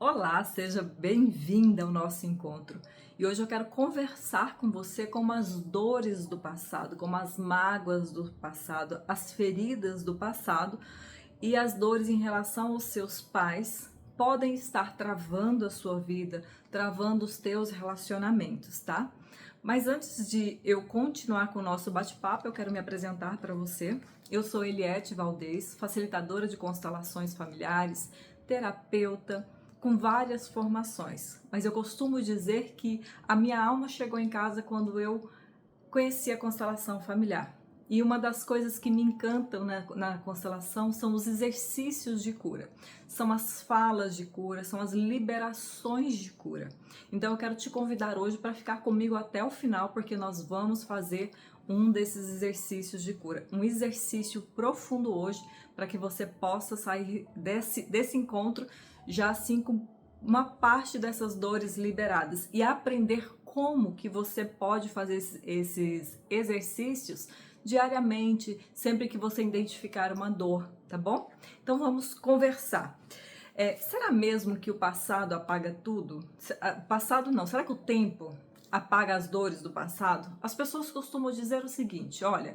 Olá, seja bem-vinda ao nosso encontro. E hoje eu quero conversar com você como as dores do passado, como as mágoas do passado, as feridas do passado e as dores em relação aos seus pais podem estar travando a sua vida, travando os teus relacionamentos, tá? Mas antes de eu continuar com o nosso bate-papo, eu quero me apresentar para você. Eu sou Eliette Valdez, facilitadora de constelações familiares, terapeuta, com várias formações, mas eu costumo dizer que a minha alma chegou em casa quando eu conheci a constelação familiar. E uma das coisas que me encantam na constelação são os exercícios de cura, são as falas de cura, são as liberações de cura. Então eu quero te convidar hoje para ficar comigo até o final, porque nós vamos fazer um desses exercícios de cura, um exercício profundo hoje, para que você possa sair desse encontro já assim com uma parte dessas dores liberadas e aprender como que você pode fazer esses exercícios diariamente, sempre que você identificar uma dor, tá bom? Então vamos conversar. Será mesmo que o passado apaga tudo? Passado não, será que o tempo apaga as dores do passado? As pessoas costumam dizer o seguinte, olha,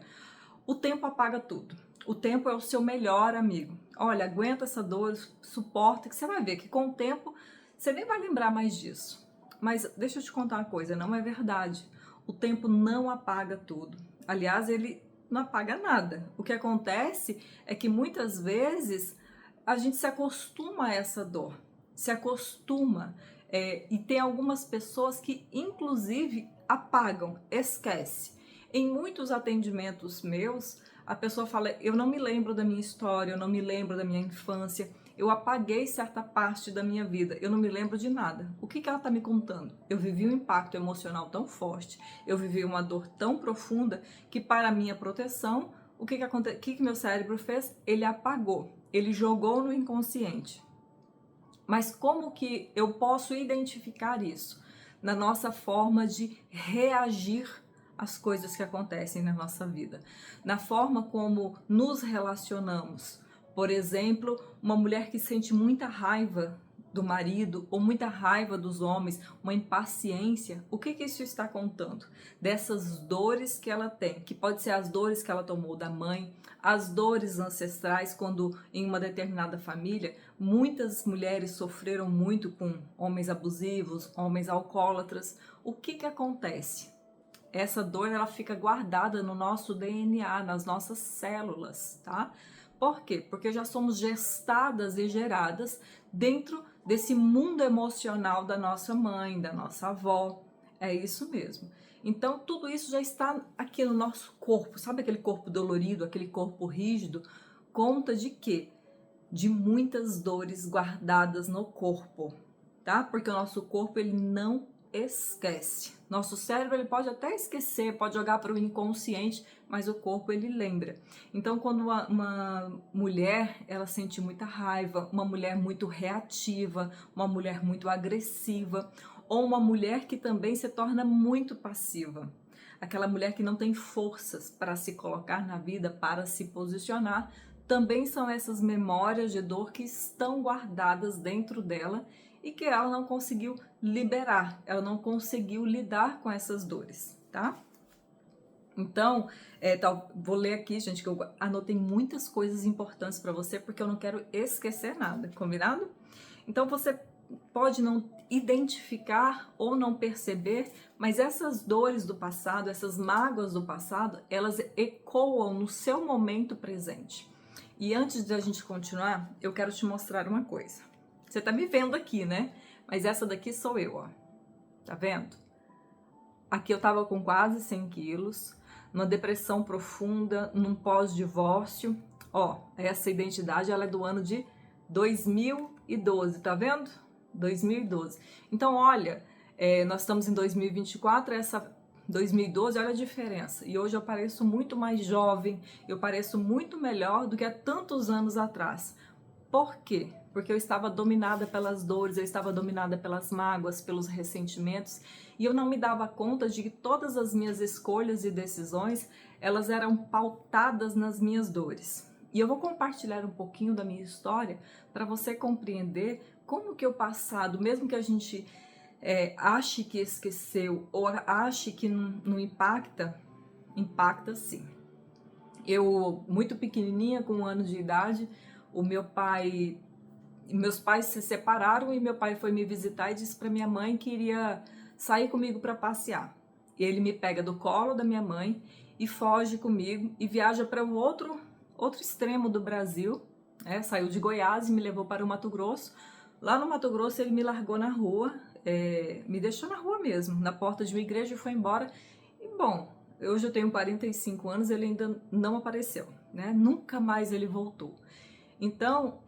o tempo apaga tudo. O tempo é o seu melhor amigo. Olha, aguenta essa dor, suporta, que você vai ver que com o tempo você nem vai lembrar mais disso. Mas deixa eu te contar uma coisa, não é verdade. O tempo não apaga tudo. Aliás, ele não apaga nada. O que acontece é que muitas vezes a gente se acostuma a essa dor, se acostuma. E tem algumas pessoas que, inclusive, apagam, esquece. Em muitos atendimentos meus, a pessoa fala, eu não me lembro da minha história, eu não me lembro da minha infância, eu apaguei certa parte da minha vida, eu não me lembro de nada. O que ela está me contando? Eu vivi um impacto emocional tão forte, eu vivi uma dor tão profunda, que para minha proteção, o que meu cérebro fez? Ele apagou, ele jogou no inconsciente. Mas como que eu posso identificar isso? Na nossa forma de reagir às coisas que acontecem na nossa vida, na forma como nos relacionamos. Por exemplo, uma mulher que sente muita raiva do marido ou muita raiva dos homens, uma impaciência, o que isso está contando? Dessas dores que ela tem, que pode ser as dores que ela tomou da mãe, as dores ancestrais, quando em uma determinada família, muitas mulheres sofreram muito com homens abusivos, homens alcoólatras. O que acontece? Essa dor ela fica guardada no nosso DNA, nas nossas células, tá? Por quê? Porque já somos gestadas e geradas dentro desse mundo emocional da nossa mãe, da nossa avó. É isso mesmo. Então, tudo isso já está aqui no nosso corpo. Sabe aquele corpo dolorido, aquele corpo rígido? Conta de quê? De muitas dores guardadas no corpo, tá? Porque o nosso corpo ele não esquece. Nosso cérebro ele pode até esquecer, pode jogar para o inconsciente, mas o corpo ele lembra. Então, quando uma mulher ela sente muita raiva, uma mulher muito reativa, uma mulher muito agressiva, ou uma mulher que também se torna muito passiva, aquela mulher que não tem forças para se colocar na vida, para se posicionar, também são essas memórias de dor que estão guardadas dentro dela e que ela não conseguiu liberar, ela não conseguiu lidar com essas dores, tá? Então, vou ler aqui, gente, que eu anotei muitas coisas importantes para você, porque eu não quero esquecer nada, combinado? Então, você pode não identificar ou não perceber, mas essas dores do passado, essas mágoas do passado, elas ecoam no seu momento presente. E antes de a gente continuar, eu quero te mostrar uma coisa. Você tá me vendo aqui, né? Mas essa daqui sou eu, ó. Tá vendo? Aqui eu tava com quase 100 quilos, numa depressão profunda, num pós-divórcio. Ó, essa identidade, ela é do ano de 2012, tá vendo? 2012. Então, olha, nós estamos em 2024, essa 2012, olha a diferença. E hoje eu pareço muito mais jovem, eu pareço muito melhor do que há tantos anos atrás. Por quê? Porque eu estava dominada pelas dores, eu estava dominada pelas mágoas, pelos ressentimentos, e eu não me dava conta de que todas as minhas escolhas e decisões, elas eram pautadas nas minhas dores. E eu vou compartilhar um pouquinho da minha história para você compreender como que o passado, mesmo que a gente ache que esqueceu ou ache que não impacta, impacta sim. Eu, muito pequenininha, com 1 ano de idade, meus pais se separaram e meu pai foi me visitar e disse para minha mãe que iria sair comigo para passear. Ele me pega do colo da minha mãe e foge comigo e viaja para o outro extremo do Brasil, né? Saiu de Goiás e me levou para o Mato Grosso. Lá no Mato Grosso ele me largou na rua, me deixou na rua mesmo, na porta de uma igreja e foi embora. E bom, hoje eu tenho 45 anos, ele ainda não apareceu, né? Nunca mais ele voltou. Então,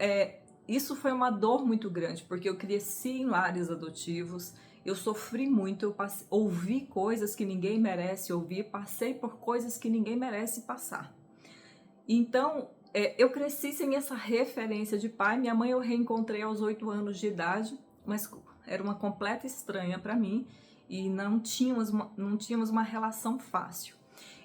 isso foi uma dor muito grande, porque eu cresci em lares adotivos, eu sofri muito, ouvi coisas que ninguém merece ouvir, passei por coisas que ninguém merece passar. Então, eu cresci sem essa referência de pai. Minha mãe eu reencontrei aos 8 anos de idade, mas era uma completa estranha para mim e não tínhamos uma relação fácil.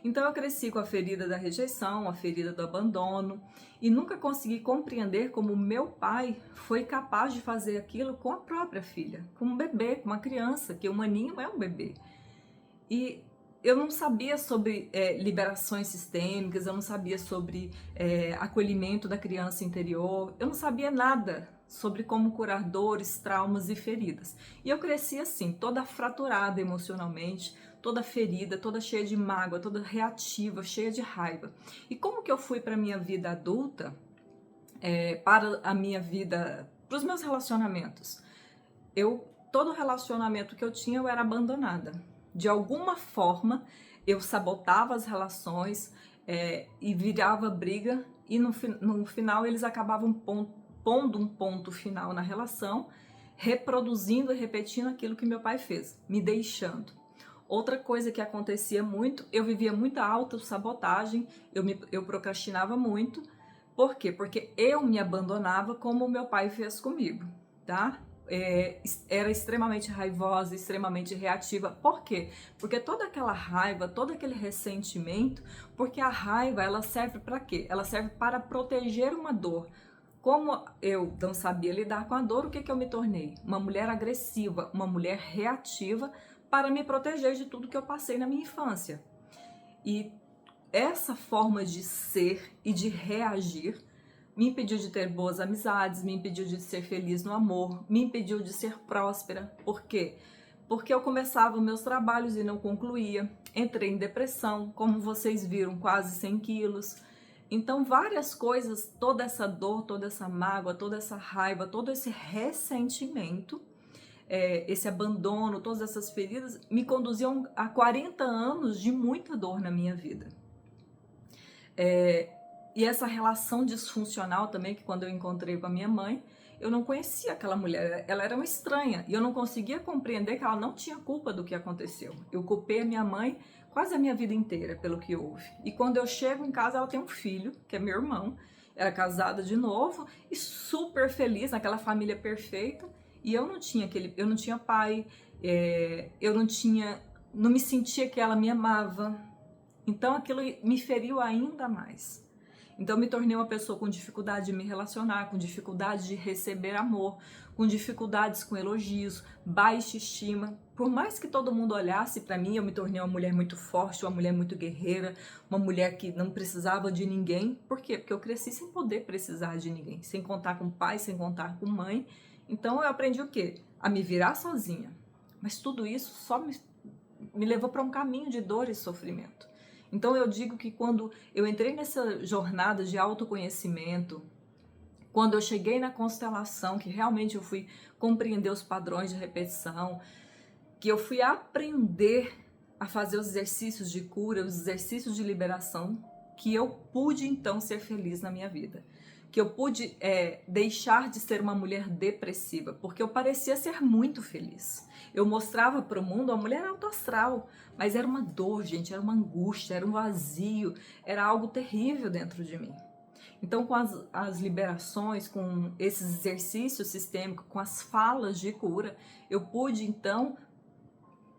Então eu cresci com a ferida da rejeição, a ferida do abandono e nunca consegui compreender como meu pai foi capaz de fazer aquilo com a própria filha, com um bebê, com uma criança, que o maninho é um bebê. E eu não sabia sobre liberações sistêmicas, eu não sabia sobre acolhimento da criança interior, eu não sabia nada sobre como curar dores, traumas e feridas. E eu cresci assim, toda fraturada emocionalmente, toda ferida, toda cheia de mágoa, toda reativa, cheia de raiva. E como que eu fui para a minha vida adulta, para a minha vida, para os meus relacionamentos? Todo relacionamento que eu tinha, eu era abandonada. De alguma forma, eu sabotava as relações e virava briga, e no final eles acabavam pondo um ponto final na relação, reproduzindo e repetindo aquilo que meu pai fez, me deixando. Outra coisa que acontecia muito, eu vivia muita autossabotagem, eu procrastinava muito. Por quê? Porque eu me abandonava como o meu pai fez comigo, tá? Era extremamente raivosa, extremamente reativa. Por quê? Porque toda aquela raiva, todo aquele ressentimento, porque a raiva, ela serve para quê? Ela serve para proteger uma dor. Como eu não sabia lidar com a dor, o que eu me tornei? Uma mulher agressiva, uma mulher reativa para me proteger de tudo que eu passei na minha infância. E essa forma de ser e de reagir me impediu de ter boas amizades, me impediu de ser feliz no amor, me impediu de ser próspera. Por quê? Porque eu começava meus trabalhos e não concluía. Entrei em depressão, como vocês viram, quase 100 quilos. Então, várias coisas, toda essa dor, toda essa mágoa, toda essa raiva, todo esse ressentimento, esse abandono, todas essas feridas, me conduziam a 40 anos de muita dor na minha vida. E essa relação disfuncional também, que quando eu encontrei com a minha mãe, eu não conhecia aquela mulher, ela era uma estranha, e eu não conseguia compreender que ela não tinha culpa do que aconteceu. Eu culpei a minha mãe quase a minha vida inteira pelo que houve. E quando eu chego em casa, ela tem um filho, que é meu irmão, era casada de novo, e super feliz, naquela família perfeita, e eu não tinha pai, não me sentia que ela me amava. Então aquilo me feriu ainda mais. Então me tornei uma pessoa com dificuldade de me relacionar, com dificuldade de receber amor, com dificuldades com elogios, baixa estima. Por mais que todo mundo olhasse para mim, eu me tornei uma mulher muito forte, uma mulher muito guerreira, uma mulher que não precisava de ninguém. Por quê? Porque eu cresci sem poder precisar de ninguém, sem contar com pai, sem contar com mãe. Então eu aprendi o quê? A me virar sozinha. Mas tudo isso só me levou para um caminho de dor e sofrimento. Então eu digo que quando eu entrei nessa jornada de autoconhecimento, quando eu cheguei na constelação, que realmente eu fui compreender os padrões de repetição, que eu fui aprender a fazer os exercícios de cura, os exercícios de liberação, que eu pude então ser feliz na minha vida. Que eu pude deixar de ser uma mulher depressiva, porque eu parecia ser muito feliz. Eu mostrava para o mundo uma mulher alto astral, mas era uma dor, gente, era uma angústia, era um vazio, era algo terrível dentro de mim. Então, com as liberações, com esses exercícios sistêmicos, com as falas de cura, eu pude então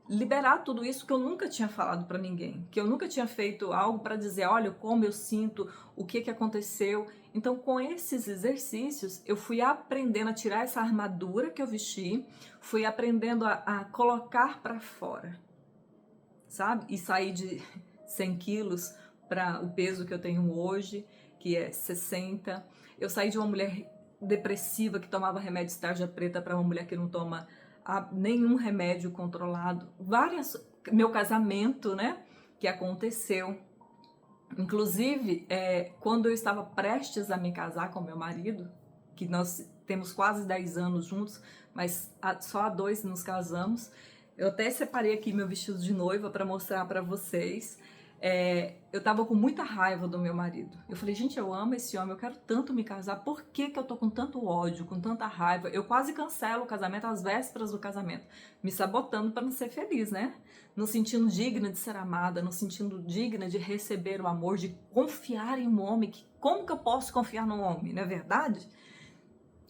liberar tudo isso que eu nunca tinha falado para ninguém, que eu nunca tinha feito algo para dizer, olha como eu sinto, o que aconteceu. Então, com esses exercícios, eu fui aprendendo a tirar essa armadura que eu vesti, fui aprendendo a colocar para fora, sabe? E sair de 100 quilos para o peso que eu tenho hoje, que é 60. Eu saí de uma mulher depressiva que tomava remédio de tarja preta para uma mulher que não toma nenhum remédio controlado. Meu casamento, né, que aconteceu. Inclusive, quando eu estava prestes a me casar com meu marido, que nós temos quase 10 anos juntos, mas só há 2 nos casamos, eu até separei aqui meu vestido de noiva para mostrar para vocês. Eu tava com muita raiva do meu marido. Eu falei, gente, eu amo esse homem, eu quero tanto me casar, por que que eu tô com tanto ódio, com tanta raiva? Eu quase cancelo o casamento às vésperas do casamento, me sabotando para não ser feliz, né? Não sentindo digna de ser amada, não sentindo digna de receber o amor, de confiar em um homem. Como que eu posso confiar num homem, não é verdade?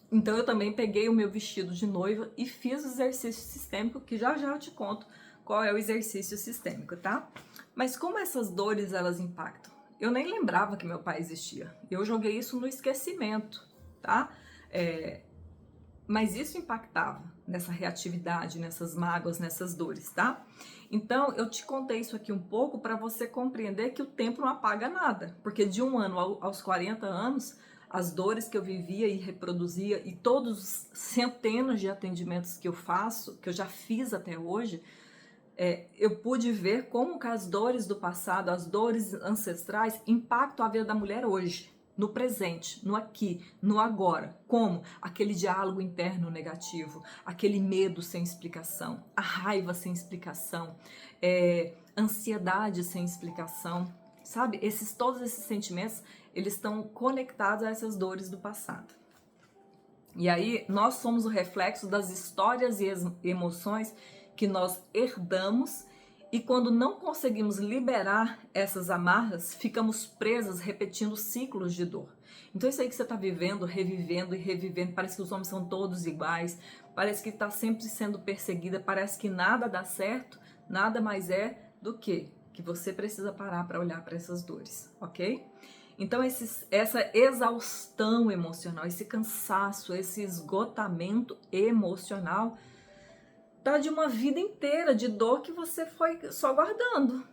Então eu também peguei o meu vestido de noiva e fiz o exercício sistêmico, que já já eu te conto qual é o exercício sistêmico, tá? Mas como essas dores, elas impactam? Eu nem lembrava que meu pai existia. Eu joguei isso no esquecimento, tá? Mas isso impactava nessa reatividade, nessas mágoas, nessas dores, tá? Então, eu te contei isso aqui um pouco para você compreender que o tempo não apaga nada. Porque de 1 ano aos 40 anos, as dores que eu vivia e reproduzia e todos os centenas de atendimentos que eu faço, que eu já fiz até hoje, eu pude ver como que as dores do passado, as dores ancestrais impactam a vida da mulher hoje, no presente, no aqui, no agora. Como? Aquele diálogo interno negativo, aquele medo sem explicação, a raiva sem explicação, ansiedade sem explicação, sabe? Todos esses sentimentos, eles estão conectados a essas dores do passado. E aí, nós somos o reflexo das histórias e emoções que nós herdamos, e quando não conseguimos liberar essas amarras, ficamos presas repetindo ciclos de dor. Então isso aí que você está vivendo, revivendo e revivendo, parece que os homens são todos iguais, parece que está sempre sendo perseguida, parece que nada dá certo, nada mais é do que você precisa parar para olhar para essas dores, ok? Então essa exaustão emocional, esse cansaço, esse esgotamento emocional tá de uma vida inteira de dor que você foi só guardando,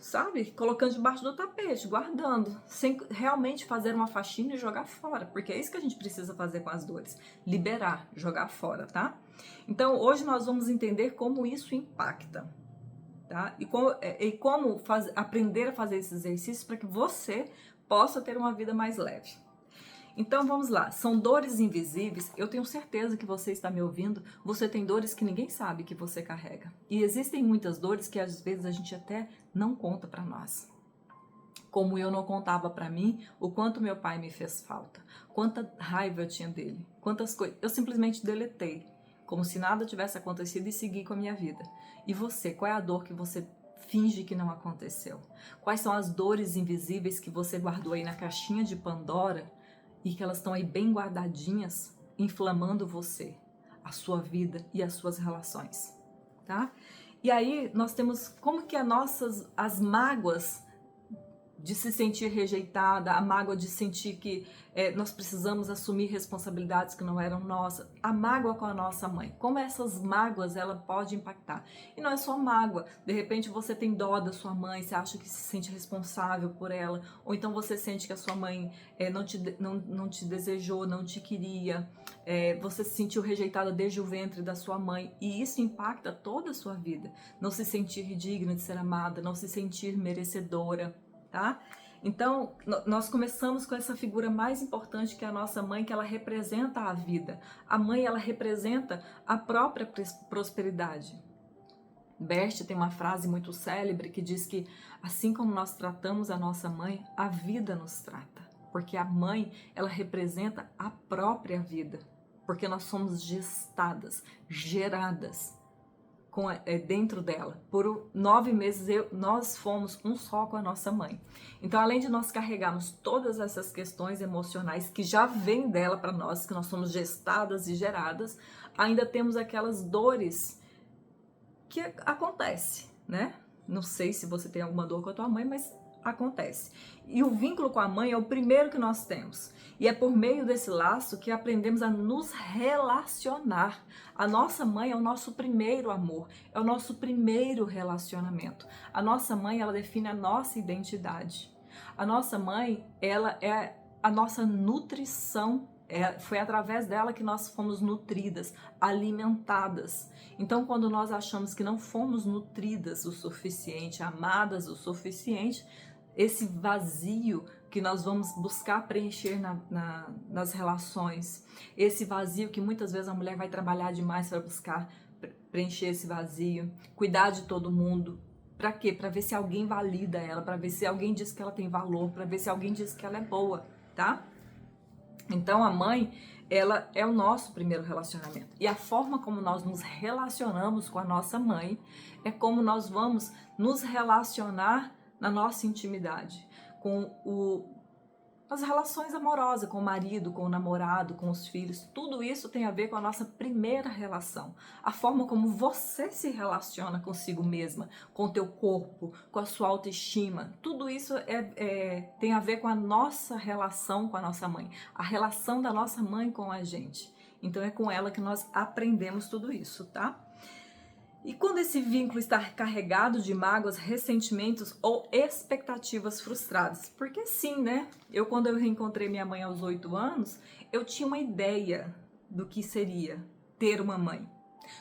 sabe? Colocando debaixo do tapete, guardando, sem realmente fazer uma faxina e jogar fora, porque é isso que a gente precisa fazer com as dores, liberar, jogar fora, tá? Então hoje nós vamos entender como isso impacta, tá? E como aprender a fazer esses exercícios para que você possa ter uma vida mais leve. Então vamos lá, são dores invisíveis. Eu tenho certeza que você está me ouvindo, você tem dores que ninguém sabe que você carrega. E existem muitas dores que às vezes a gente até não conta para nós. Como eu não contava para mim o quanto meu pai me fez falta, quanta raiva eu tinha dele, quantas coisas. Eu simplesmente deletei, como se nada tivesse acontecido e segui com a minha vida. E você, qual é a dor que você finge que não aconteceu? Quais são as dores invisíveis que você guardou aí na caixinha de Pandora e que elas estão aí bem guardadinhas, inflamando você, a sua vida e as suas relações, tá? E aí nós temos como que as mágoas de se sentir rejeitada, a mágoa de sentir que nós precisamos assumir responsabilidades que não eram nossas, a mágoa com a nossa mãe, como essas mágoas ela pode impactar. E não é só mágoa, de repente você tem dó da sua mãe, você acha que se sente responsável por ela, ou então você sente que a sua mãe não te desejou, não te queria, você se sentiu rejeitada desde o ventre da sua mãe, e isso impacta toda a sua vida. Não se sentir digna de ser amada, não se sentir merecedora, tá? Então, nós começamos com essa figura mais importante que é a nossa mãe, que ela representa a vida. A mãe, ela representa a própria prosperidade. Bert tem uma frase muito célebre que diz que assim como nós tratamos a nossa mãe, a vida nos trata. Porque a mãe, ela representa a própria vida. Porque nós somos gestadas, geradas dentro dela. Por 9 meses nós fomos um só com a nossa mãe. Então, além de nós carregarmos todas essas questões emocionais que já vêm dela para nós, que nós somos gestadas e geradas, ainda temos aquelas dores que acontecem, né? Não sei se você tem alguma dor com a tua mãe, mas acontece. E o vínculo com a mãe é o primeiro que nós temos. E é por meio desse laço que aprendemos a nos relacionar. A nossa mãe é o nosso primeiro amor, é o nosso primeiro relacionamento. A nossa mãe, ela define a nossa identidade. A nossa mãe, ela é a nossa nutrição. Foi através dela que nós fomos nutridas, alimentadas. Então, quando nós achamos que não fomos nutridas o suficiente, amadas o suficiente, esse vazio que nós vamos buscar preencher nas relações, esse vazio que muitas vezes a mulher vai trabalhar demais para buscar preencher esse vazio, cuidar de todo mundo. Para quê? Para ver se alguém valida ela, para ver se alguém diz que ela tem valor, para ver se alguém diz que ela é boa, tá? Então a mãe, ela é o nosso primeiro relacionamento. E a forma como nós nos relacionamos com a nossa mãe é como nós vamos nos relacionar na nossa intimidade, as relações amorosas, com o marido, com o namorado, com os filhos. Tudo isso tem a ver com a nossa primeira relação. A forma como você se relaciona consigo mesma, com o teu corpo, com a sua autoestima. Tudo isso tem a ver com a nossa relação com a nossa mãe. A relação da nossa mãe com a gente. Então é com ela que nós aprendemos tudo isso, tá? E quando esse vínculo está carregado de mágoas, ressentimentos ou expectativas frustradas? Porque sim, né? Quando eu reencontrei minha mãe aos 8 anos, eu tinha uma ideia do que seria ter uma mãe,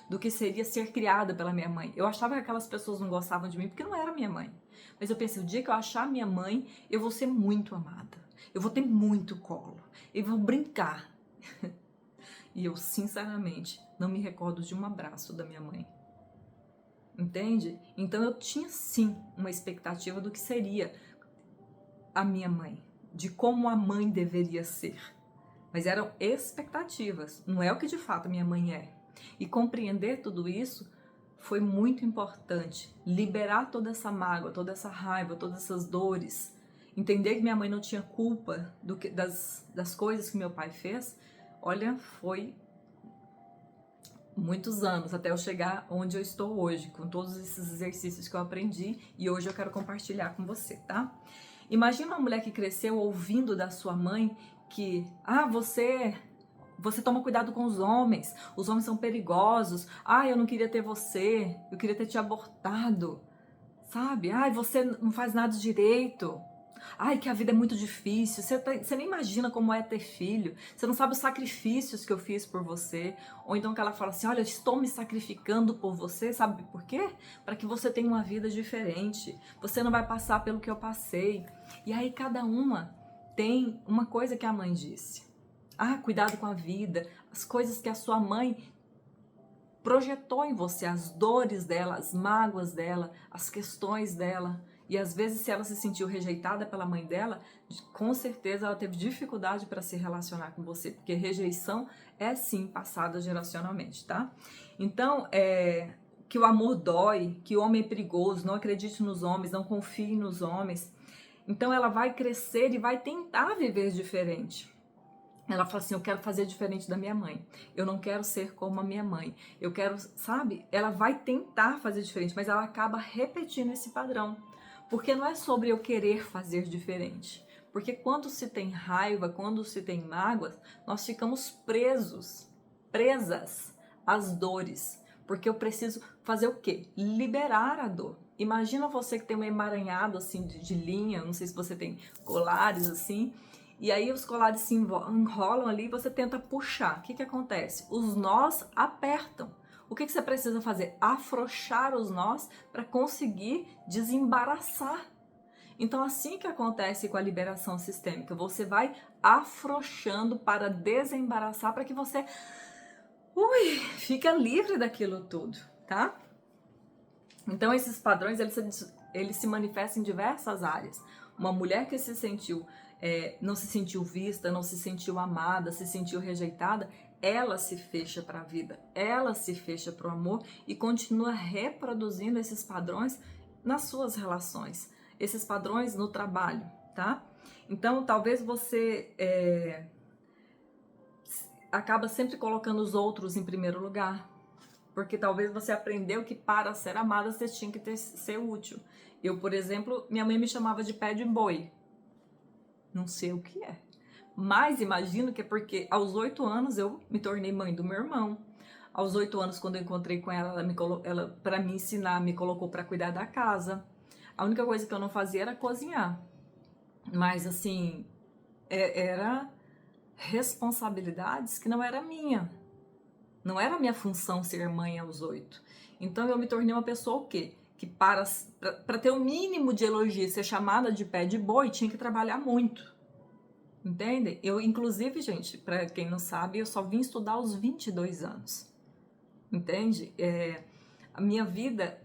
do que seria ser criada pela minha mãe. Eu achava que aquelas pessoas não gostavam de mim porque não era minha mãe. Mas eu pensei, o dia que eu achar minha mãe, eu vou ser muito amada. Eu vou ter muito colo. Eu vou brincar. E eu, sinceramente, não me recordo de um abraço da minha mãe. Entende? Então eu tinha sim uma expectativa do que seria a minha mãe, de como a mãe deveria ser. Mas eram expectativas, não é o que de fato minha mãe é. E compreender tudo isso foi muito importante. Liberar toda essa mágoa, toda essa raiva, todas essas dores. Entender que minha mãe não tinha culpa das coisas que meu pai fez. Olha, foi muitos anos até eu chegar onde eu estou hoje, com todos esses exercícios que eu aprendi e hoje eu quero compartilhar com você, tá? Imagina uma mulher que cresceu ouvindo da sua mãe que, você toma cuidado com os homens são perigosos, eu não queria ter você, eu queria ter te abortado, sabe? Você não faz nada direito. Que a vida é muito difícil, você nem imagina como é ter filho, você não sabe os sacrifícios que eu fiz por você. Ou então que ela fala assim, olha, eu estou me sacrificando por você, sabe por quê? Para que você tenha uma vida diferente, você não vai passar pelo que eu passei. E aí cada uma tem uma coisa que a mãe disse. Cuidado com a vida, as coisas que a sua mãe projetou em você, as dores dela, as mágoas dela, as questões dela. E às vezes, se ela se sentiu rejeitada pela mãe dela, com certeza ela teve dificuldade para se relacionar com você, porque rejeição é sim passada geracionalmente, tá? Então, que o amor dói, que o homem é perigoso, não acredite nos homens, não confie nos homens. Então ela vai crescer e vai tentar viver diferente. Ela fala assim, eu quero fazer diferente da minha mãe. Eu não quero ser como a minha mãe. Eu quero, sabe? Ela vai tentar fazer diferente, mas ela acaba repetindo esse padrão. Porque não é sobre eu querer fazer diferente. Porque quando se tem raiva, quando se tem mágoas, nós ficamos presas às dores. Porque eu preciso fazer o quê? Liberar a dor. Imagina você que tem um emaranhado assim de linha, não sei se você tem colares assim, e aí os colares se enrolam ali e você tenta puxar. O que acontece? Os nós apertam. O que você precisa fazer? Afrouxar os nós para conseguir desembaraçar. Então, assim que acontece com a liberação sistêmica, você vai afrouxando para desembaraçar, para que você fica livre daquilo tudo, tá? Então, esses padrões, eles se manifestam em diversas áreas. Uma mulher que não se sentiu vista, não se sentiu amada, se sentiu rejeitada, ela se fecha para a vida, ela se fecha para o amor e continua reproduzindo esses padrões nas suas relações, esses padrões no trabalho, tá? Então, talvez você acaba sempre colocando os outros em primeiro lugar. Porque talvez você aprendeu que para ser amada você tinha que ser útil. Eu, por exemplo, minha mãe me chamava de pé de boi. Não sei o que é. Mas imagino que é porque aos 8 anos eu me tornei mãe do meu irmão. Aos 8 anos, quando eu encontrei com ela, ela para me ensinar, me colocou para cuidar da casa. A única coisa que eu não fazia era cozinhar. Mas assim, era responsabilidades que não era minha. Não era minha função ser mãe aos 8. Então eu me tornei uma pessoa o quê? Que para ter o mínimo de elogio, ser chamada de pé de boi, tinha que trabalhar muito. Entende? Eu, inclusive, gente, para quem não sabe, eu só vim estudar aos 22 anos. Entende? A minha vida,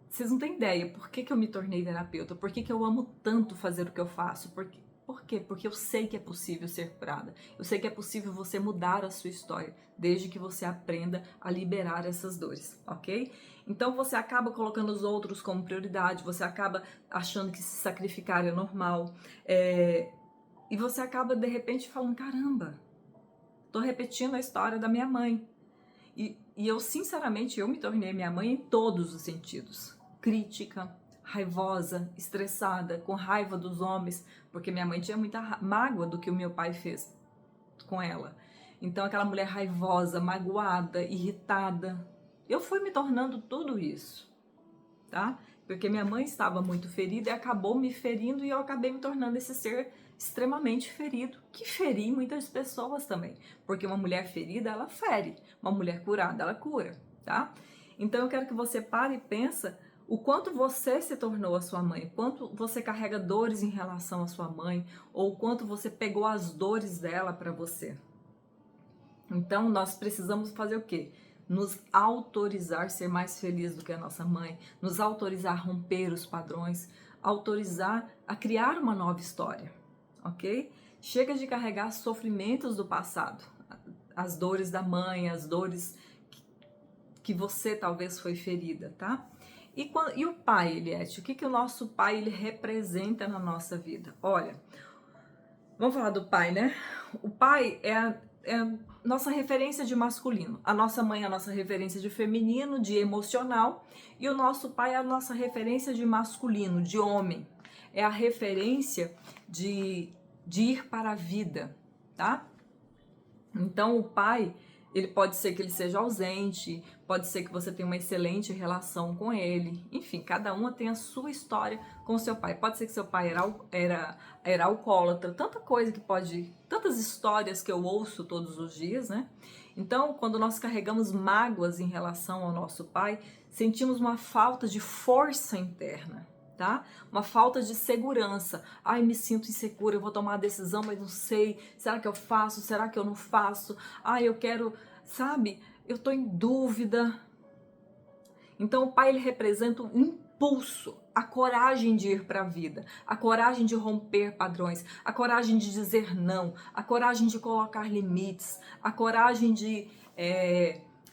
vocês não têm ideia por que eu me tornei terapeuta, por que eu amo tanto fazer o que eu faço, por quê? Porque eu sei que é possível ser curada, eu sei que é possível você mudar a sua história, desde que você aprenda a liberar essas dores, ok? Então você acaba colocando os outros como prioridade, você acaba achando que se sacrificar é normal, e você acaba de repente falando, caramba, tô repetindo a história da minha mãe. E eu, sinceramente, eu me tornei minha mãe em todos os sentidos. Crítica, raivosa, estressada, com raiva dos homens, porque minha mãe tinha muita mágoa do que o meu pai fez com ela. Então, aquela mulher raivosa, magoada, irritada. Eu fui me tornando tudo isso, tá? Porque minha mãe estava muito ferida e acabou me ferindo e eu acabei me tornando esse ser extremamente ferido, que feri muitas pessoas também, porque uma mulher ferida, ela fere, uma mulher curada, ela cura, tá? Então eu quero que você pare e pensa o quanto você se tornou a sua mãe, quanto você carrega dores em relação à sua mãe, ou o quanto você pegou as dores dela para você. Então nós precisamos fazer o quê? Nos autorizar a ser mais feliz do que a nossa mãe, nos autorizar a romper os padrões, autorizar a criar uma nova história, ok? Chega de carregar sofrimentos do passado, as dores da mãe, as dores que você talvez foi ferida, tá? E o pai, Eliette? O que o nosso pai ele representa na nossa vida? Olha, vamos falar do pai, né? O pai é a nossa referência de masculino. A nossa mãe é a nossa referência de feminino, de emocional. E o nosso pai é a nossa referência de masculino, de homem. É a referência de ir para a vida, tá? Então o pai, ele pode ser que ele seja ausente, pode ser que você tenha uma excelente relação com ele. Enfim, cada uma tem a sua história com o seu pai. Pode ser que seu pai era alcoólatra, tanta coisa que pode, tantas histórias que eu ouço todos os dias, né? Então, quando nós carregamos mágoas em relação ao nosso pai, sentimos uma falta de força interna, tá? Uma falta de segurança. Ai, me sinto insegura, eu vou tomar a decisão, mas não sei. Será que eu faço? Será que eu não faço? Ai, eu quero, sabe? Eu tô em dúvida. Então, o pai, ele representa um impulso, a coragem de ir para a vida, a coragem de romper padrões, a coragem de dizer não, a coragem de colocar limites, a coragem de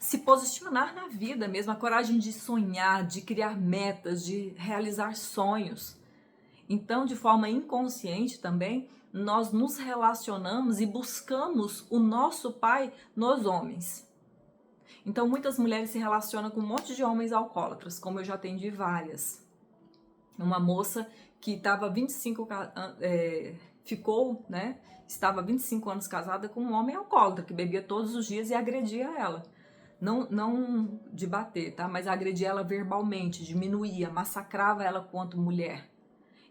se posicionar na vida mesmo, a coragem de sonhar, de criar metas, de realizar sonhos. Então, de forma inconsciente também, nós nos relacionamos e buscamos o nosso pai nos homens. Então, muitas mulheres se relacionam com um monte de homens alcoólatras, como eu já atendi várias. Uma moça que estava 25 ficou, né? Estava 25 anos casada com um homem alcoólatra que bebia todos os dias e agredia ela. Não de bater, tá? Mas agredia ela verbalmente, diminuía, massacrava ela quanto mulher.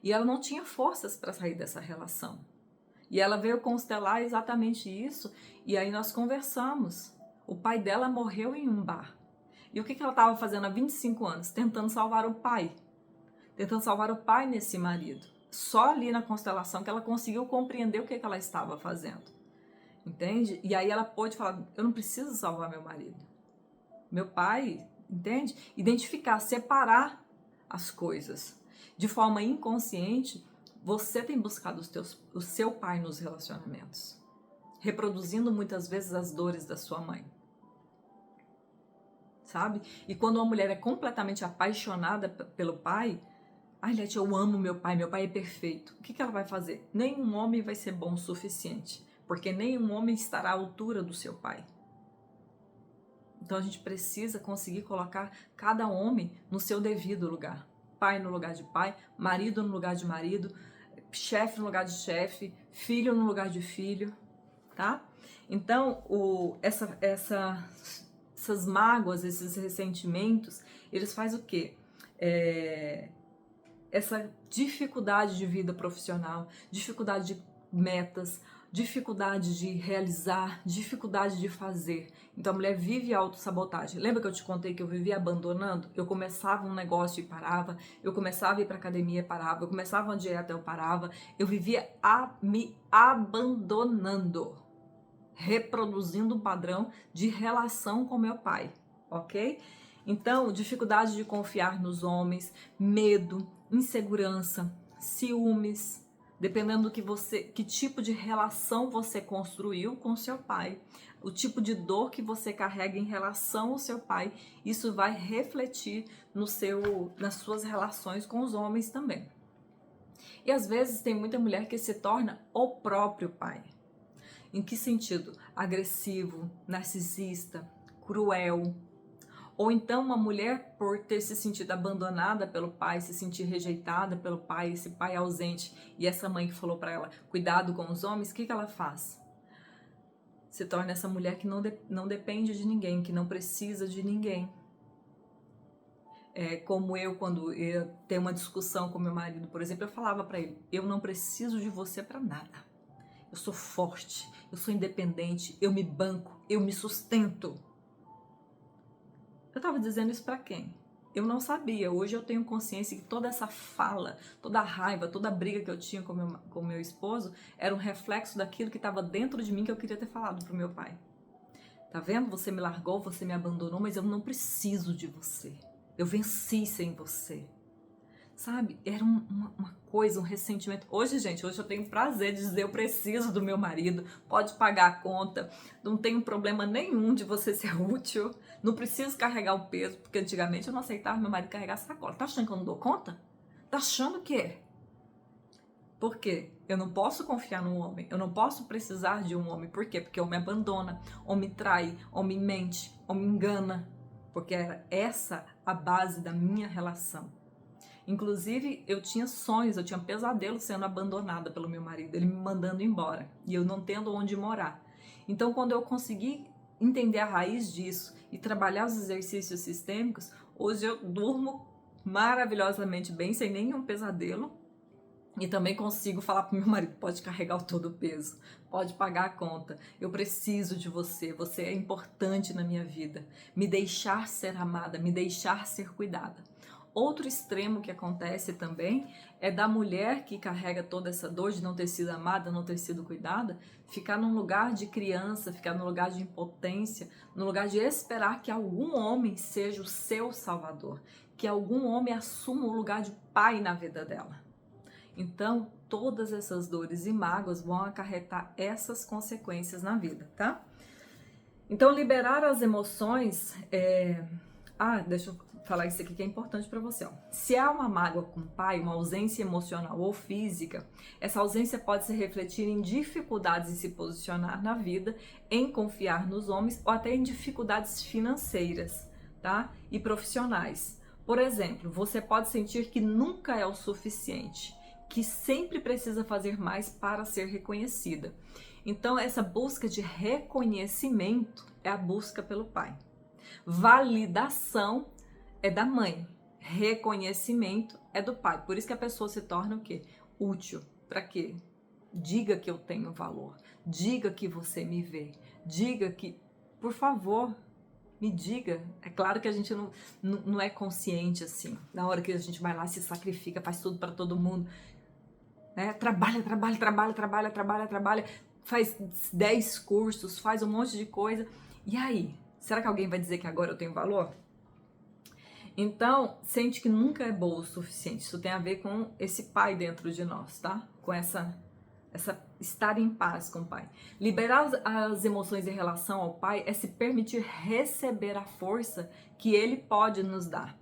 E ela não tinha forças para sair dessa relação. E ela veio constelar exatamente isso, e aí nós conversamos. O pai dela morreu em um bar. E o que ela estava fazendo há 25 anos? Tentando salvar o pai. Tentando salvar o pai nesse marido. Só ali na constelação que ela conseguiu compreender o que ela estava fazendo. Entende? E aí ela pôde falar, eu não preciso salvar meu marido. Meu pai, entende? Identificar, separar as coisas. De forma inconsciente, você tem buscado o seu pai nos relacionamentos, reproduzindo muitas vezes as dores da sua mãe. Sabe? E quando uma mulher é completamente apaixonada pelo pai, ai, Leti, eu amo meu pai é perfeito. O que ela vai fazer? Nenhum homem vai ser bom o suficiente, porque nenhum homem estará à altura do seu pai. Então a gente precisa conseguir colocar cada homem no seu devido lugar. Pai no lugar de pai, marido no lugar de marido, chefe no lugar de chefe, filho no lugar de filho, tá? Então, essas mágoas, esses ressentimentos, eles fazem o quê? Essa dificuldade de vida profissional, dificuldade de metas, dificuldade de realizar, dificuldade de fazer. Então a mulher vive autossabotagem. Lembra que eu te contei que eu vivia abandonando? Eu começava um negócio e parava, eu começava a ir para academia e parava, eu começava uma dieta e eu parava, eu vivia me abandonando, reproduzindo um padrão de relação com meu pai, ok? Então, dificuldade de confiar nos homens, medo, insegurança, ciúmes, dependendo do que tipo de relação você construiu com seu pai, o tipo de dor que você carrega em relação ao seu pai, isso vai refletir nas suas relações com os homens também. E às vezes tem muita mulher que se torna o próprio pai. Em que sentido? Agressivo, narcisista, cruel. Ou então uma mulher, por ter se sentido abandonada pelo pai, se sentir rejeitada pelo pai, esse pai ausente, e essa mãe que falou para ela, cuidado com os homens, o que ela faz? Se torna essa mulher que não depende de ninguém, que não precisa de ninguém. Como eu, quando eu tenho uma discussão com meu marido, por exemplo, eu falava para ele, eu não preciso de você para nada. Eu sou forte, eu sou independente, eu me banco, eu me sustento. Eu estava dizendo isso para quem? Eu não sabia. Hoje eu tenho consciência que toda essa fala, toda a raiva, toda a briga que eu tinha com meu esposo era um reflexo daquilo que estava dentro de mim que eu queria ter falado pro meu pai. Tá vendo? Você me largou, você me abandonou, mas eu não preciso de você. Eu venci sem você. Sabe? Era uma coisa, um ressentimento. Hoje, gente, hoje eu tenho prazer de dizer eu preciso do meu marido, pode pagar a conta, não tenho problema nenhum de você ser útil, não preciso carregar o peso, porque antigamente eu não aceitava meu marido carregar sacola. Tá achando que eu não dou conta? Tá achando o quê? Por quê? Eu não posso confiar num homem, eu não posso precisar de um homem. Por quê? Porque o homem me abandona, ou me trai, ou me mente, ou me engana. Porque era essa a base da minha relação. Inclusive, eu tinha sonhos, eu tinha pesadelos sendo abandonada pelo meu marido, ele me mandando embora e eu não tendo onde morar. Então, quando eu consegui entender a raiz disso e trabalhar os exercícios sistêmicos, hoje eu durmo maravilhosamente bem, sem nenhum pesadelo. E também consigo falar para o meu marido, pode carregar todo o peso, pode pagar a conta, eu preciso de você, você é importante na minha vida, me deixar ser amada, me deixar ser cuidada. Outro extremo que acontece também é da mulher que carrega toda essa dor de não ter sido amada, não ter sido cuidada, ficar num lugar de criança, ficar num lugar de impotência, num lugar de esperar que algum homem seja o seu salvador, que algum homem assuma o lugar de pai na vida dela. Então, todas essas dores e mágoas vão acarretar essas consequências na vida, tá? Então, liberar as emoções deixa eu falar isso aqui que é importante para você. Ó. Se há uma mágoa com o pai, uma ausência emocional ou física, essa ausência pode se refletir em dificuldades em se posicionar na vida, em confiar nos homens ou até em dificuldades financeiras, tá? E profissionais. Por exemplo, você pode sentir que nunca é o suficiente, que sempre precisa fazer mais para ser reconhecida. Então, essa busca de reconhecimento é a busca pelo pai. Validação é da mãe. Reconhecimento é do pai. Por isso que a pessoa se torna o quê? Útil. Para quê? Diga que eu tenho valor. Diga que você me vê. Diga que, por favor, me diga. É claro que a gente não é consciente assim. Na hora que a gente vai lá, se sacrifica, faz tudo para todo mundo. Né? Trabalha, faz 10 cursos, faz um monte de coisa. E aí? Será que alguém vai dizer que agora eu tenho valor? Então, sente que nunca é boa o suficiente. Isso tem a ver com esse pai dentro de nós, tá? Com essa estar em paz com o pai. Liberar as emoções em relação ao pai é se permitir receber a força que ele pode nos dar.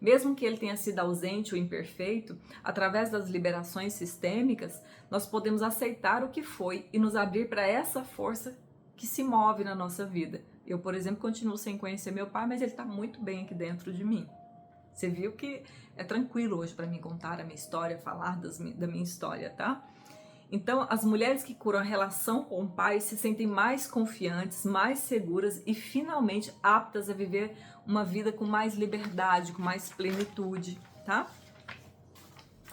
Mesmo que ele tenha sido ausente ou imperfeito, através das liberações sistêmicas, nós podemos aceitar o que foi e nos abrir para essa força que se move na nossa vida. Eu, por exemplo, continuo sem conhecer meu pai, mas ele está muito bem aqui dentro de mim. Você viu que é tranquilo hoje para mim contar a minha história, falar da minha história, tá? Então, as mulheres que curam a relação com o pai se sentem mais confiantes, mais seguras e finalmente aptas a viver uma vida com mais liberdade, com mais plenitude, tá?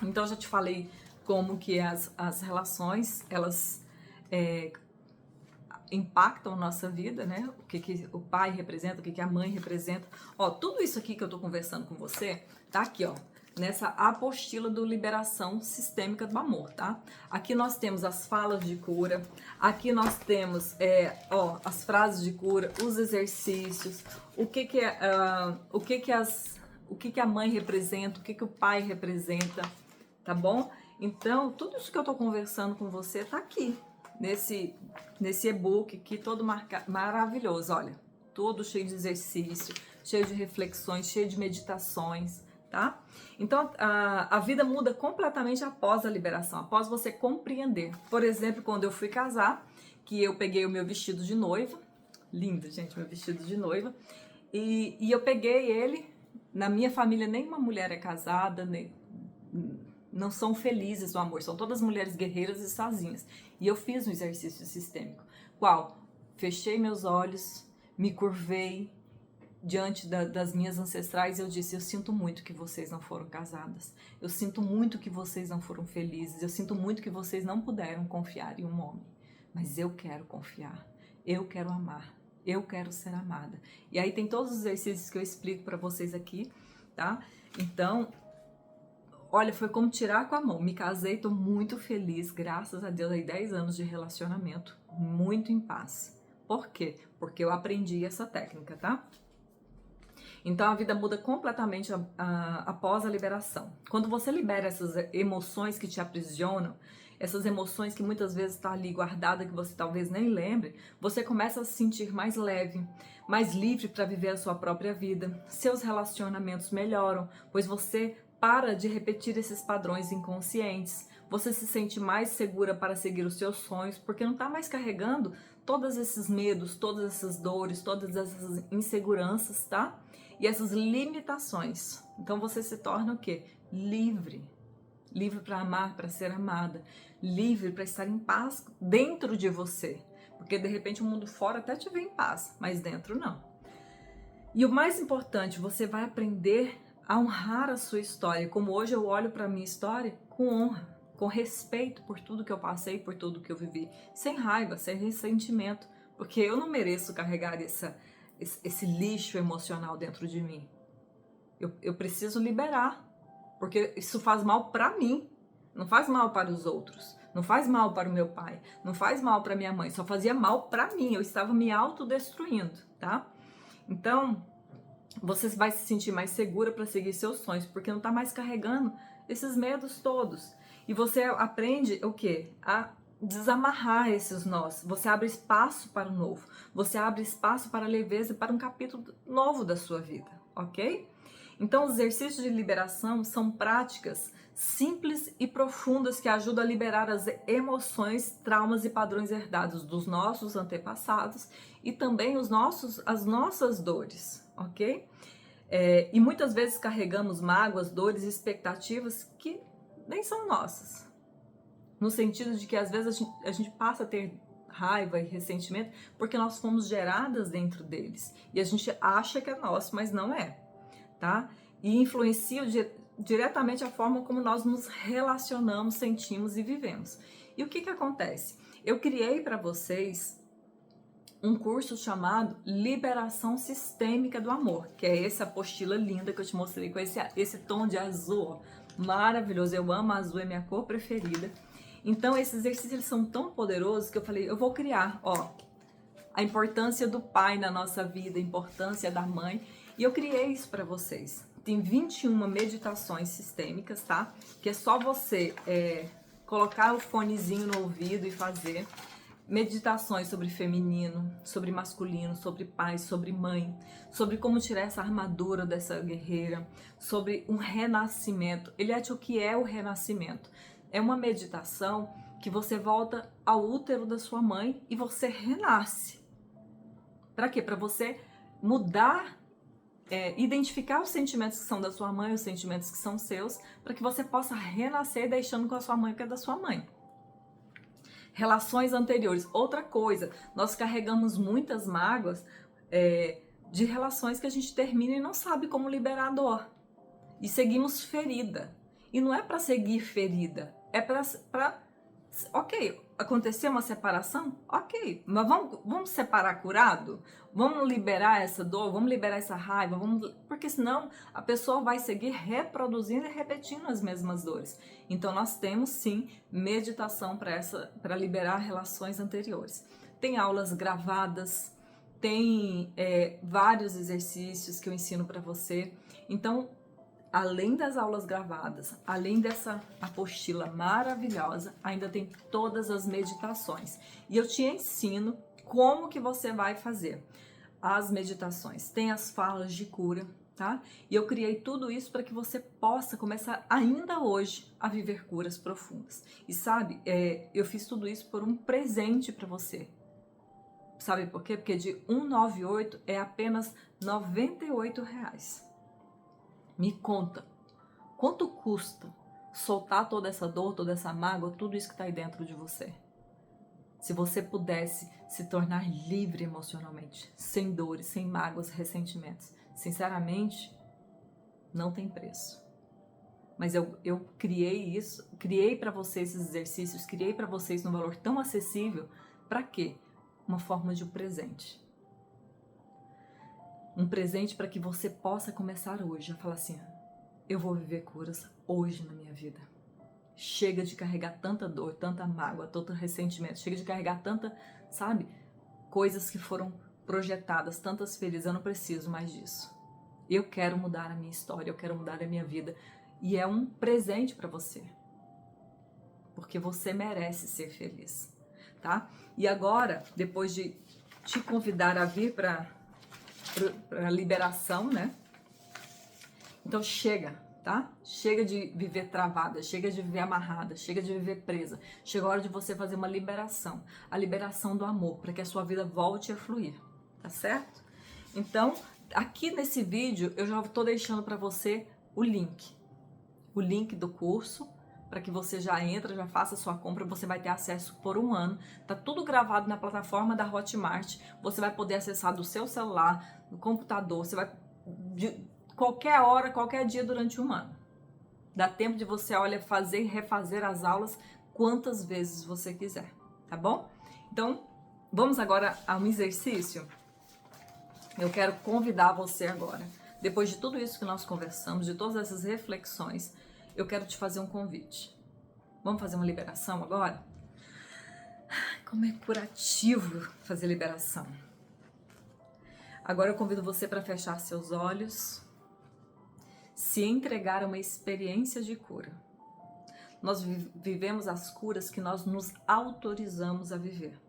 Então, eu já te falei como que as relações, elas impactam a nossa vida, né? O que o pai representa, o que a mãe representa. Ó, tudo isso aqui que eu tô conversando com você, tá aqui, ó, nessa apostila do Liberação Sistêmica do Amor, tá? Aqui nós temos as falas de cura, aqui nós temos, ó, as frases de cura, os exercícios, o que a mãe representa, o que o pai representa, tá bom? Então, tudo isso que eu tô conversando com você tá aqui, nesse e-book aqui, todo maravilhoso, olha, todo cheio de exercício, cheio de reflexões, cheio de meditações, tá? Então, a vida muda completamente após a liberação, após você compreender. Por exemplo, quando eu fui casar, que eu peguei o meu vestido de noiva, lindo, gente, meu vestido de noiva, e eu peguei ele, na minha família nenhuma mulher é casada, não são felizes no amor, são todas mulheres guerreiras e sozinhas. E eu fiz um exercício sistêmico, qual? Fechei meus olhos, me curvei diante das minhas ancestrais e eu disse, eu sinto muito que vocês não foram casadas, eu sinto muito que vocês não foram felizes, eu sinto muito que vocês não puderam confiar em um homem, mas eu quero confiar, eu quero amar, eu quero ser amada. E aí tem todos os exercícios que eu explico para vocês aqui, tá? Então, olha, foi como tirar com a mão. Me casei, tô muito feliz, graças a Deus, aí 10 anos de relacionamento, muito em paz. Por quê? Porque eu aprendi essa técnica, tá? Então a vida muda completamente após a liberação. Quando você libera essas emoções que te aprisionam, essas emoções que muitas vezes estão ali guardadas, que você talvez nem lembre, você começa a se sentir mais leve, mais livre para viver a sua própria vida. Seus relacionamentos melhoram, pois você para de repetir esses padrões inconscientes. Você se sente mais segura para seguir os seus sonhos, porque não está mais carregando todos esses medos, todas essas dores, todas essas inseguranças, tá? E essas limitações. Então você se torna o quê? Livre. Livre para amar, para ser amada. Livre para estar em paz dentro de você. Porque de repente o mundo fora até te vê em paz, mas dentro não. E o mais importante, você vai aprender a honrar a sua história. Como hoje eu olho para a minha história com honra, com respeito por tudo que eu passei, por tudo que eu vivi. Sem raiva, sem ressentimento. Porque eu não mereço carregar esse lixo emocional dentro de mim. Eu preciso liberar, porque isso faz mal para mim, não faz mal para os outros, não faz mal para o meu pai, não faz mal para minha mãe, só fazia mal para mim, eu estava me autodestruindo, tá? Então, você vai se sentir mais segura para seguir seus sonhos, porque não está mais carregando esses medos todos. E você aprende o quê? A desamarrar esses nós. Você abre espaço para o novo. Você abre espaço para a leveza e para um capítulo novo da sua vida, ok? Então, os exercícios de liberação são práticas simples e profundas que ajudam a liberar as emoções, traumas e padrões herdados dos nossos antepassados e também as nossas dores, ok? E muitas vezes carregamos mágoas, dores e expectativas que nem são nossas. No sentido de que às vezes a gente passa a ter raiva e ressentimento porque nós fomos geradas dentro deles. E a gente acha que é nosso, mas não é, tá? E influencia diretamente a forma como nós nos relacionamos, sentimos e vivemos. E o que acontece? Eu criei para vocês um curso chamado Liberação Sistêmica do Amor, que é essa apostila linda que eu te mostrei com esse tom de azul, maravilhoso. Eu amo azul, é minha cor preferida. Então, esses exercícios eles são tão poderosos que eu falei, eu vou criar, ó, a importância do pai na nossa vida, a importância da mãe, e eu criei isso para vocês. Tem 21 meditações sistêmicas, tá? Que é só você colocar o fonezinho no ouvido e fazer. Meditações sobre feminino, sobre masculino, sobre pai, sobre mãe, sobre como tirar essa armadura dessa guerreira, sobre um renascimento. Eliette, o que é o renascimento? É uma meditação que você volta ao útero da sua mãe e você renasce. Para quê? Para você mudar, identificar os sentimentos que são da sua mãe, os sentimentos que são seus, para que você possa renascer deixando com a sua mãe o que é da sua mãe. Relações anteriores. Outra coisa, nós carregamos muitas mágoas de relações que a gente termina e não sabe como liberar a dor. E seguimos ferida. E não é para seguir ferida, é para ok, aconteceu uma separação? Ok, mas vamos separar curado? Vamos liberar essa dor, vamos liberar essa raiva, porque senão a pessoa vai seguir reproduzindo e repetindo as mesmas dores. Então nós temos sim meditação para liberar relações anteriores. Tem aulas gravadas, tem vários exercícios que eu ensino para você. Então, além das aulas gravadas, além dessa apostila maravilhosa, ainda tem todas as meditações. E eu te ensino como que você vai fazer as meditações. Tem as falas de cura, tá? E eu criei tudo isso para que você possa começar ainda hoje a viver curas profundas. E sabe, eu fiz tudo isso por um presente para você. Sabe por quê? Porque de 198 é apenas R$ 98. Me conta, quanto custa soltar toda essa dor, toda essa mágoa, tudo isso que está aí dentro de você? Se você pudesse se tornar livre emocionalmente, sem dores, sem mágoas, ressentimentos, sinceramente, não tem preço. Mas eu criei isso, criei para vocês esses exercícios, criei para vocês num valor tão acessível, para quê? Uma forma de um presente. Um presente para que você possa começar hoje a falar assim, eu vou viver curas hoje na minha vida. Chega de carregar tanta dor, tanta mágoa, tanto ressentimento, chega de carregar tanta, sabe, coisas que foram projetadas, tantas feridas, eu não preciso mais disso. Eu quero mudar a minha história, eu quero mudar a minha vida. E é um presente para você. Porque você merece ser feliz, tá? E agora, depois de te convidar a vir para liberação, né? Então chega, tá? Chega de viver travada, chega de viver amarrada, chega de viver presa. Chega a hora de você fazer uma liberação, a liberação do amor, para que a sua vida volte a fluir, tá certo? Então, aqui nesse vídeo eu já estou deixando para você o link do curso, para que você já entra, já faça a sua compra, você vai ter acesso por 1 ano. Tá tudo gravado na plataforma da Hotmart. Você vai poder acessar do seu celular, no computador, você vai de qualquer hora, qualquer dia durante 1 ano. Dá tempo de você, fazer e refazer as aulas quantas vezes você quiser, tá bom? Então, vamos agora a um exercício. Eu quero convidar você agora, depois de tudo isso que nós conversamos, de todas essas reflexões, eu quero te fazer um convite. Vamos fazer uma liberação agora? Como é curativo fazer liberação. Agora eu convido você para fechar seus olhos, se entregar a uma experiência de cura. Nós vivemos as curas que nós nos autorizamos a viver.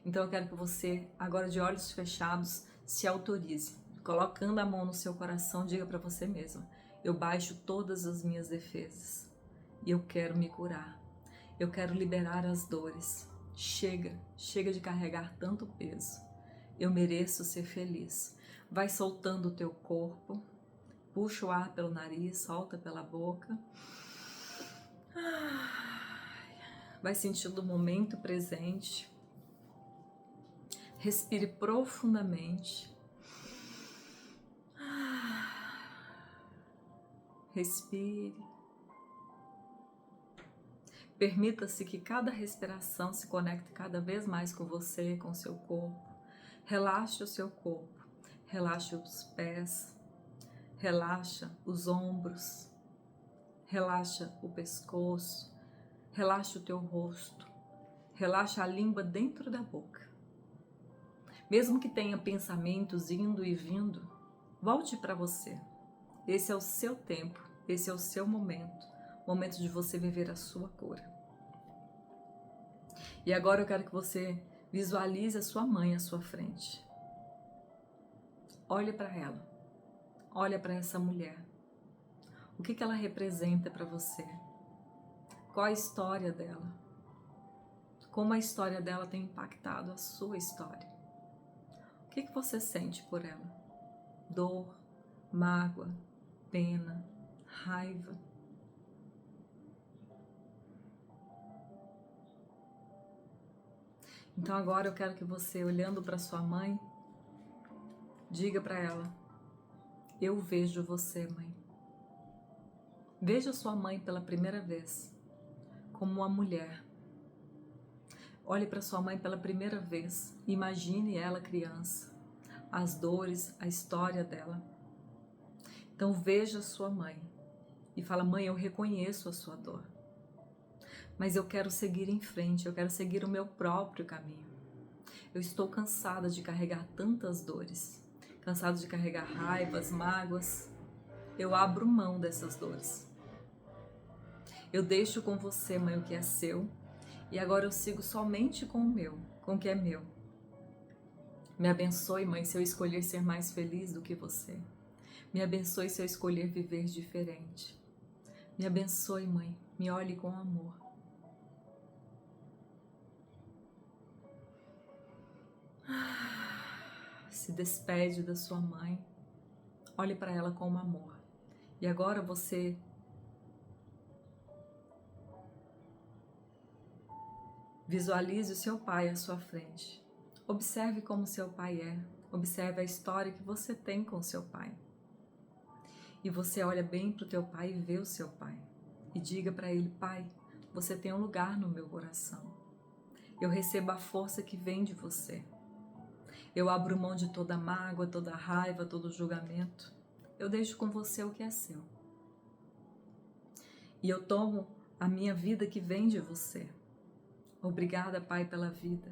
Então eu quero que você, agora de olhos fechados, se autorize. Colocando a mão no seu coração, diga para você mesmo: eu baixo todas as minhas defesas e eu quero me curar. Eu quero liberar as dores. Chega de carregar tanto peso. Eu mereço ser feliz. Vai soltando o teu corpo. Puxa o ar pelo nariz, solta pela boca. Vai sentindo o momento presente. Respire profundamente. Respire. Permita-se que cada respiração se conecte cada vez mais com você, com o seu corpo. Relaxe o seu corpo. Relaxe os pés. Relaxa os ombros. Relaxa o pescoço. Relaxa o teu rosto. Relaxa a língua dentro da boca. Mesmo que tenha pensamentos indo e vindo, volte para você. Esse é o seu tempo, esse é o seu momento de você viver a sua cura. E agora eu quero que você visualize a sua mãe à sua frente. Olhe para ela, olha para essa mulher. O que ela representa para você? Qual a história dela? Como a história dela tem impactado a sua história? que você sente por ela? Dor, mágoa, pena, raiva. Então agora eu quero que você, olhando para sua mãe, diga para ela: eu vejo você, mãe. Veja sua mãe pela primeira vez como uma mulher. Olhe para sua mãe pela primeira vez. Imagine ela criança, as dores, a história dela. Então veja sua mãe e fala: mãe, eu reconheço a sua dor, mas eu quero seguir em frente, eu quero seguir o meu próprio caminho. Eu estou cansada de carregar tantas dores, cansada de carregar raivas, mágoas. Eu abro mão dessas dores. Eu deixo com você, mãe, o que é seu, e agora eu sigo somente com o meu, com o que é meu. Me abençoe, mãe, se eu escolher ser mais feliz do que você. Me abençoe se eu escolher viver diferente. Me abençoe, mãe, me olhe com amor. Se despede da sua mãe, olhe para ela com amor. E agora você visualize o seu pai à sua frente. Observe como seu pai é. Observe a história que você tem com seu pai. E você olha bem para o teu pai e vê o seu pai. E diga para ele: pai, você tem um lugar no meu coração. Eu recebo a força que vem de você. Eu abro mão de toda mágoa, toda raiva, todo julgamento. Eu deixo com você o que é seu. E eu tomo a minha vida que vem de você. Obrigada, pai, pela vida.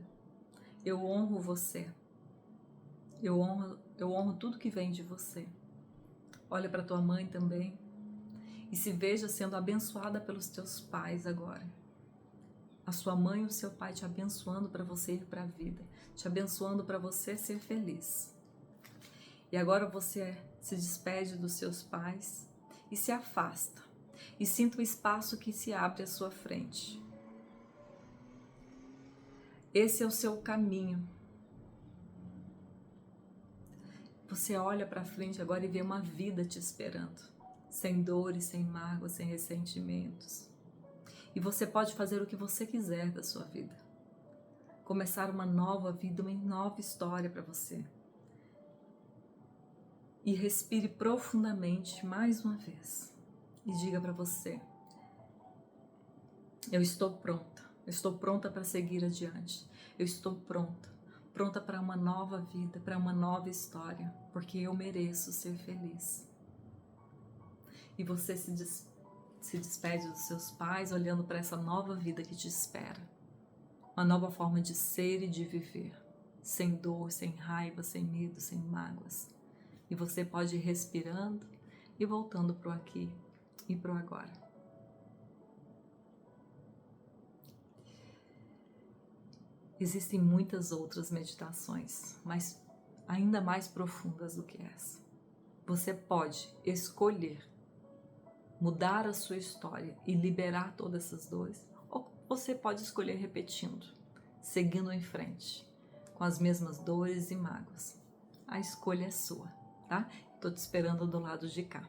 Eu honro você. Eu honro tudo que vem de você. Olha para tua mãe também e se veja sendo abençoada pelos teus pais agora. A sua mãe e o seu pai te abençoando para você ir para a vida, te abençoando para você ser feliz. E agora você se despede dos seus pais e se afasta e sinta o espaço que se abre à sua frente. Esse é o seu caminho. Você olha para frente agora e vê uma vida te esperando, sem dores, sem mágoas, sem ressentimentos. E você pode fazer o que você quiser da sua vida. Começar uma nova vida, uma nova história para você. E respire profundamente mais uma vez. E diga para você: eu estou pronta. Eu estou pronta para seguir adiante. Eu estou pronta. Pronta para uma nova vida, para uma nova história. Porque eu mereço ser feliz. E você se despede dos seus pais olhando para essa nova vida que te espera. Uma nova forma de ser e de viver. Sem dor, sem raiva, sem medo, sem mágoas. E você pode ir respirando e voltando para o aqui e para o agora. Existem muitas outras meditações, mas ainda mais profundas do que essa. Você pode escolher mudar a sua história e liberar todas essas dores, ou você pode escolher repetindo, seguindo em frente, com as mesmas dores e mágoas. A escolha é sua, tá? Tô te esperando do lado de cá.